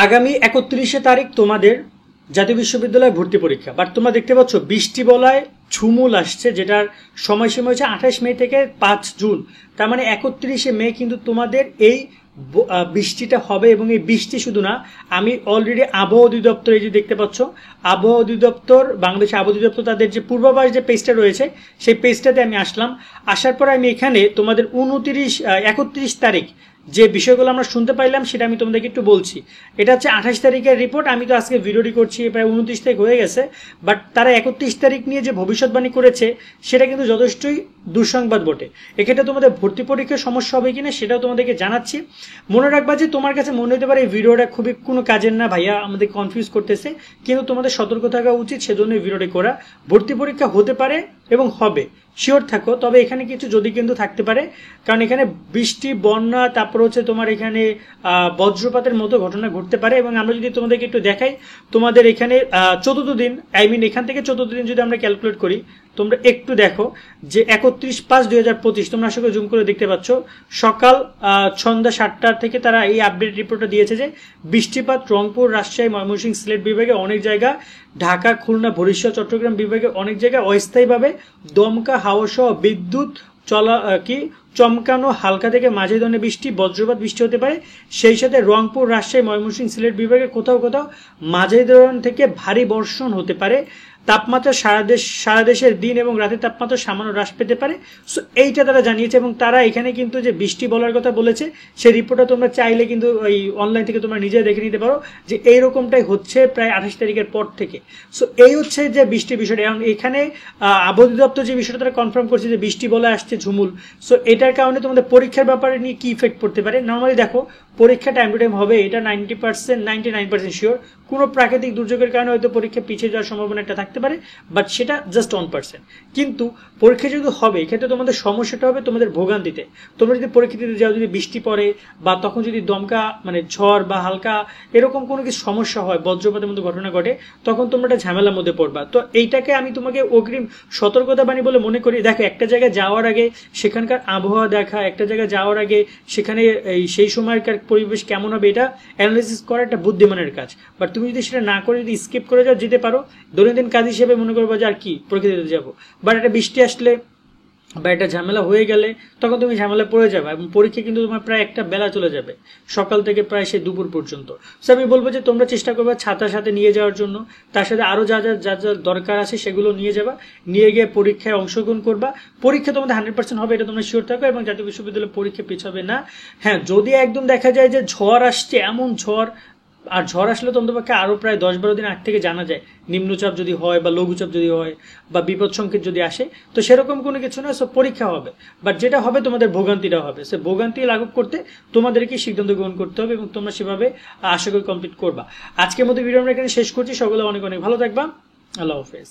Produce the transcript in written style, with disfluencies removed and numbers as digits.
আগামী 31 তারিখ তোমাদের জাতীয় বিশ্ববিদ্যালয়ে ভর্তি পরীক্ষা, বাট তোমরা দেখতে পাচ্ছ বৃষ্টি বলায় ঝুমুল আসছে, যেটার সময়সীমা হচ্ছে 28 মে থেকে 5 জুন। তার মানে 31 মে কিন্তু তোমাদের এই বৃষ্টিটা হবে। এবং এই বৃষ্টি শুধু না, আমি অলরেডি আবহাওয়া অধিদপ্তর, এই যে দেখতে পাচ্ছ আবহাওয়া অধিদপ্তর, বাংলাদেশ আবহাওয়া অধিদপ্তর, তাদের যে পূর্বাভাস যে পেজটা রয়েছে সেই পেজটাতে আমি আসলাম। আসার পর আমি এখানে তোমাদের 31 তারিখ যে বিষয়গুলো আমরা শুনতে পাইলাম সেটা আমি তোমাদেরকে একটু বলছি। এটা হচ্ছে 28 তারিখের রিপোর্ট। আমি তো আজকে ভিডিওটি করছি, প্রায় 29 তারিখ হয়ে গেছে, বাট তারা 31 তারিখ নিয়ে যে ভবিষ্যৎবাণী করেছে সেটা কিন্তু যথেষ্টই দুঃসংবাদ বটে। এক্ষেত্রে তোমাদের ভর্তি পরীক্ষার সমস্যা হবে কিনা সেটাও তোমাদেরকে জানাচ্ছি। মনে রাখবা যে তোমার কাছে মনে হতে পারে এই ভিডিওটা খুবই কোনো কাজের না, ভাইয়া আমাদের কনফিউজ করতেছে, কিন্তু তোমাদের সতর্ক থাকা উচিত, সেজন্য এই ভিডিওটি করা। ভর্তি পরীক্ষা হতে পারে এবং হবে, শিওর থাকো। তবে এখানে কিছু যদি কিন্তু থাকতে পারে, কারণ এখানে বৃষ্টি, বন্যা, তারপর হচ্ছে তোমার এখানে বজ্রপাতের মতো ঘটনা ঘটতে পারে। এবং আমরা যদি তোমাদেরকে একটু দেখাই, তোমাদের এখানে 14 দিন, এখান থেকে 14 দিন যদি আমরা ক্যালকুলেট করি, তোমরা একটু দেখো যে 31/5/2025, তোমরা আশা করি জুম করে দেখতে পাচ্ছ, সকাল সন্ধ্যা 7টা থেকে তারা এই আপডেট রিপোর্টটা দিয়েছে যে বৃষ্টিপাত রংপুর, রাজশাহী, ময়মনসিংহ, সিলেট বিভাগে অনেক জায়গা, ঢাকা, খুলনা, বরিশাল, চট্টগ্রাম বিভাগে অনেক জায়গায় অস্থায়ীভাবে দমকা হাওয়া সহ বিদ্যুৎ চমকানো হালকা থেকে মাঝারি ধরনের বৃষ্টি, বজ্রপাত বৃষ্টি হতে পারে। সেই সাথে রংপুর, রাজশাহী, ময়মনসিংহ, সিলেট বিভাগে কোথাও কোথাও মাঝারি ধরনের থেকে ভারী বর্ষণ হতে পারে। তাপমাত্রা সারা দেশের দিন এবং রাতের তাপমাত্রা সামান্য হ্রাস পেতে পারে। সো এইটা তারা জানিয়েছে, এবং তারা এখানে কিন্তু যে বৃষ্টি বলার কথা বলেছে সেই রিপোর্টটা তোমরা চাইলে কিন্তু ওই অনলাইন থেকে তোমরা নিজে দেখে নিতে পারো যে এইরকমটাই হচ্ছে প্রায় 28 তারিখের পর থেকে। সো এই হচ্ছে যে বৃষ্টির বিষয়টা। এবং এখানে আবহাওয়া অধিদপ্তর যে বিষয়টা তারা কনফার্ম করছে যে বৃষ্টি বলে আসছে ঝুমুল। সো এটার কারণে তোমাদের পরীক্ষার ব্যাপারে নিয়ে কি ইফেক্ট পড়তে পারে। নর্মালি দেখো পরীক্ষা টাইম টু টাইম হবে, এটা 90% 99% শিওর। কোনো প্রাকৃতিক দুর্যোগের কারণে হয়তো পরীক্ষা পিছিয়ে যাওয়ার সম্ভাবনা একটা থাকতে পারে, বাট সেটা জাস্ট 1%। কিন্তু পরীক্ষা যদি হবে, এক্ষেত্রে তোমাদের সমস্যাটা হবে তোমাদের ভোগান্তিতে। তোমরা যদি পরীক্ষা দিতে যাও, যদি বৃষ্টি পড়ে বা তখন যদি দমকা মানে ঝড় বা হালকা এরকম কোনো কিছু সমস্যা হয়, বজ্রপাতের মতো ঘটনা ঘটে, তখন তোমরা একটা ঝামেলার মধ্যে পড়বা। তো এইটাকে আমি তোমাকে অগ্রিম সতর্কতা বাণী বলে মনে করি। দেখো, একটা জায়গায় যাওয়ার আগে সেখানকার আবহাওয়া দেখা, একটা জায়গায় যাওয়ার আগে সেখানে সেই সময়কার পরিবেশ কেমন হবে, এটা অ্যানালাইসিস করা একটা বুদ্ধিমানের কাজ। বাট তুমি যদি সেটা না করে যদি স্কিপ করে যাও, যেতে পারো দৈনন্দিন কাজ হিসেবে মনে করবো যে আর কি পরীক্ষা দিতে যাবো, বাট একটা বৃষ্টি আসলে বা একটা ঝামেলা হয়ে গেলে তখন তুমি ঝামেলা পড়ে যাবে, এবং পরীক্ষা কিন্তু তোমার প্রায় একটা বেলা চলে যাবে, সকাল থেকে প্রায় সেই দুপুর পর্যন্ত। সো আমি বলবো যে তোমরা চেষ্টা করবে ছাতার সাথে নিয়ে যাওয়ার জন্য, তার সাথে আরো যা যা দরকার আছে সেগুলো নিয়ে যাবা, নিয়ে গিয়ে পরীক্ষায় অংশগ্রহণ করবা। পরীক্ষা তোমাদের 100% হবে, এটা তোমরা শিওর থাকো, এবং জাতীয় বিশ্ববিদ্যালয়ের পরীক্ষা পিছাবে না। হ্যাঁ, যদি একদম দেখা যায় যে ঝড় আসছে, এমন ঝড়, আর ঝড় আসলে তো অন্তপক্ষে আরো প্রায় 10-12 দিন আগ থেকে জানা যায় নিম্নচাপ যদি হয় বা লঘুচাপ যদি হয় বা বিপদ সংকেত যদি আসে, তো সেরকম কোনো কিছু না, সব পরীক্ষা হবে। বাট যেটা হবে তোমাদের ভোগান্তিটা হবে, সে ভোগান্তি লাঘব করতে তোমাদেরকে সিদ্ধান্ত গ্রহণ করতে হবে, এবং তোমরা সেভাবে আশা করি কমপ্লিট করবা। আজকের মতো ভিডিও আমরা এখানে শেষ করছি। সকলে অনেক অনেক ভালো থাকবা। আল্লাহ হাফেজ।